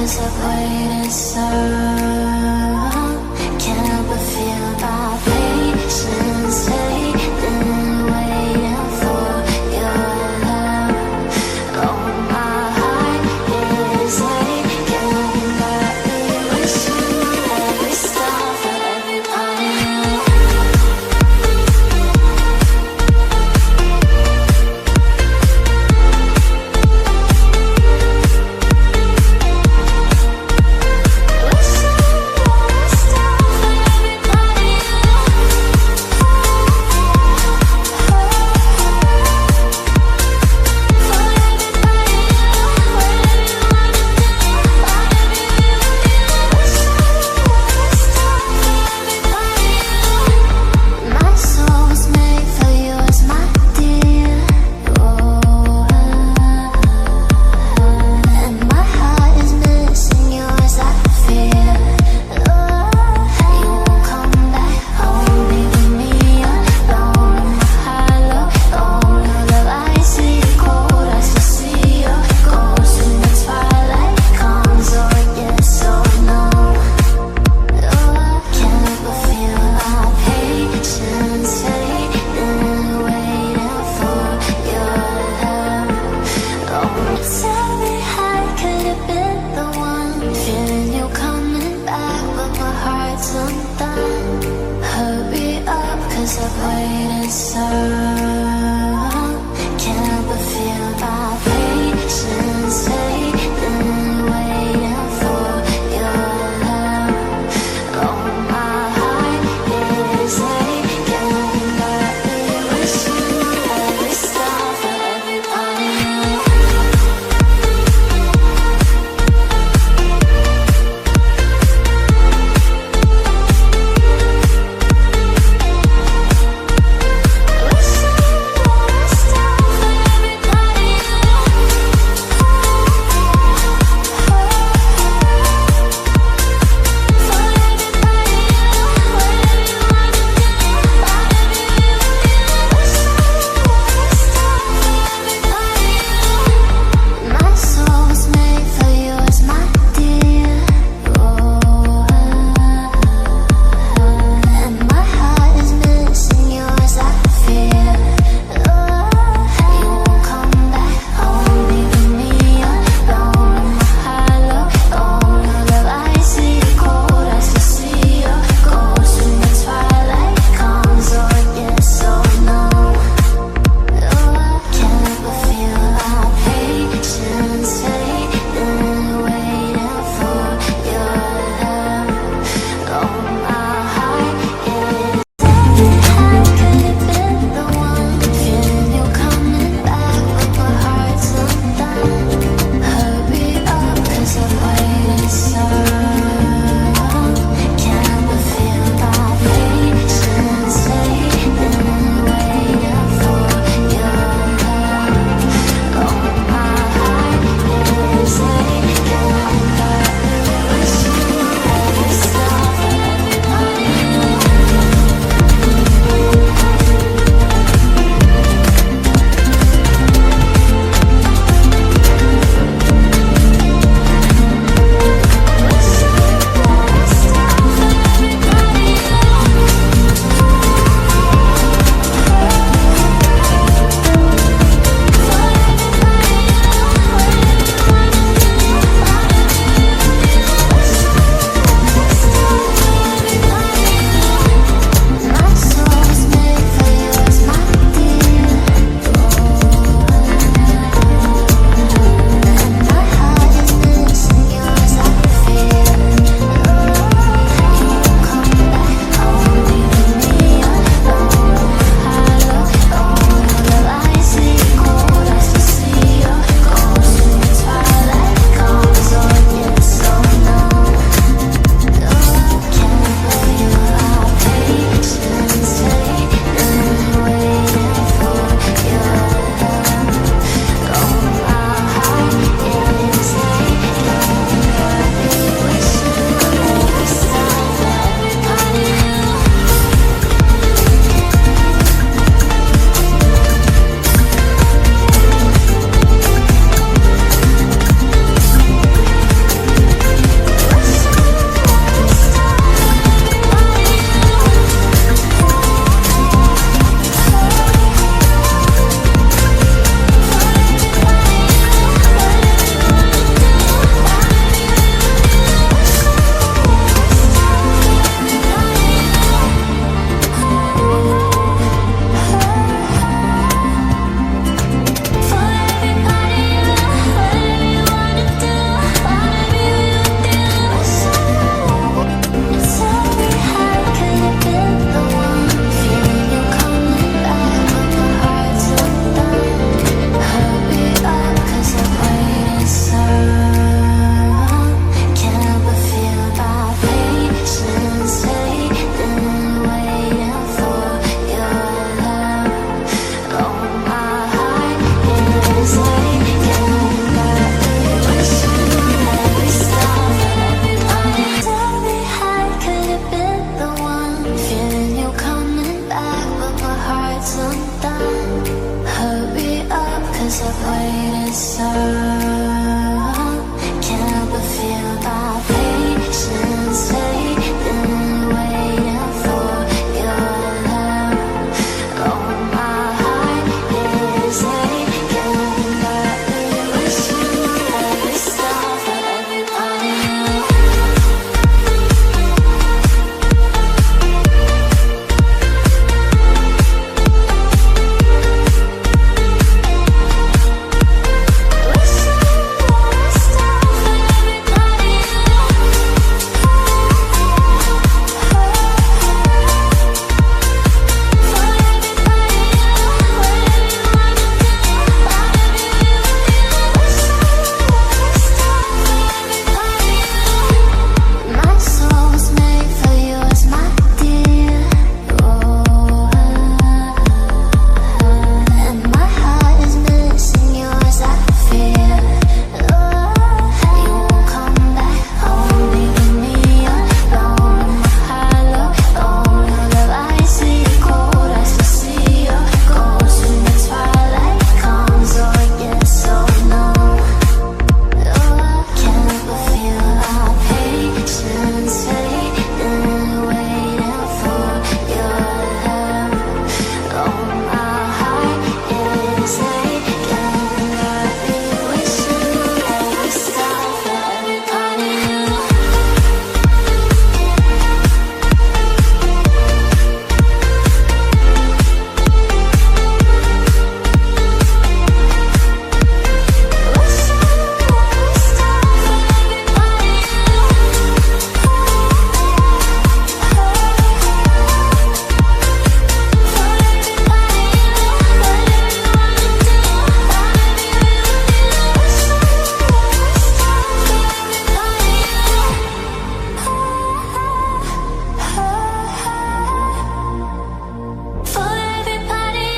'cause I've waited so long. Can't help but feel my patience fading, waiting for your love. Oh, my heart is aching, got me wishing every star for everybody. Tell me how I could have been the one, feeling you coming back, but my heart's undone. Hurry up, 'cause I've waited so long. Can't help but feel my patience fading, waiting for your love. Oh, my heart is aching, got me wishing every star for everybody. Listen 'cause I've waited so long. Can't help but feel my patience fading, waiting for your love. Oh, my heart is aching, got me wishing every star for everybody. My soul's made for yours, my dear. Oh, and my heart is missing yours, I fear. Oh, you won't come back home, leaving me alone in my hollow. Oh, your love I see cold, I still see your ghost when the twilight comes. Oh, it gets so numb. Oh, I can't help but feel our patience fading, waiting for your love. Oh, my heart is aching, got me wishing every star for everybody. For everybody,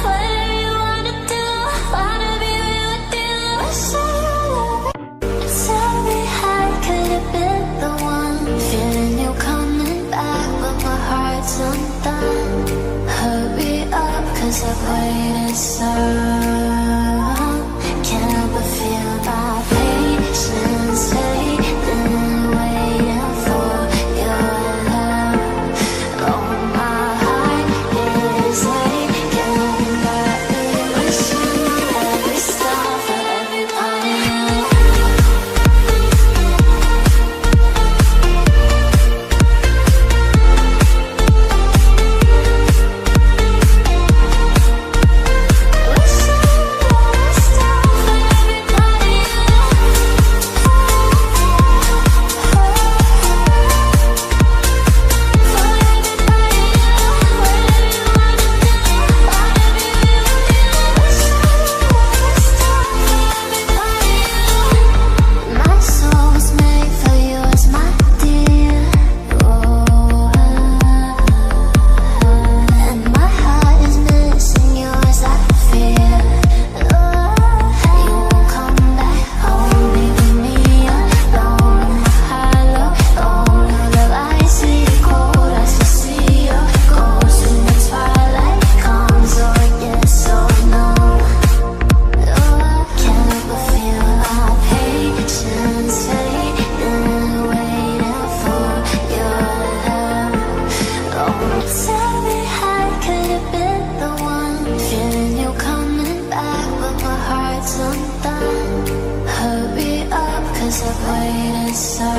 whatever you wanna do, wanna be with you. Tell me how could have been the one, feeling you coming back, but my heart's undone. Hurry up, 'cause I've waited so long. Can't help but feel my patience fading, waiting for your love. Oh, my heart is aching, got me wishing every star for everybody. My soul's made for yours, my dear. Oh, and my heart is missing yours, I fear. Oh, you won't come back home, leaving me alone in my hollow. Oh, your love I see cold, I still see your ghost when the twilight comes. Oh, it gets so numb. Oh, I can't help but feel our patience fading, waiting for your love. Oh, tell me how could have been the one, feeling you coming back, but my heart's undone. Hurry up, 'cause I've waited so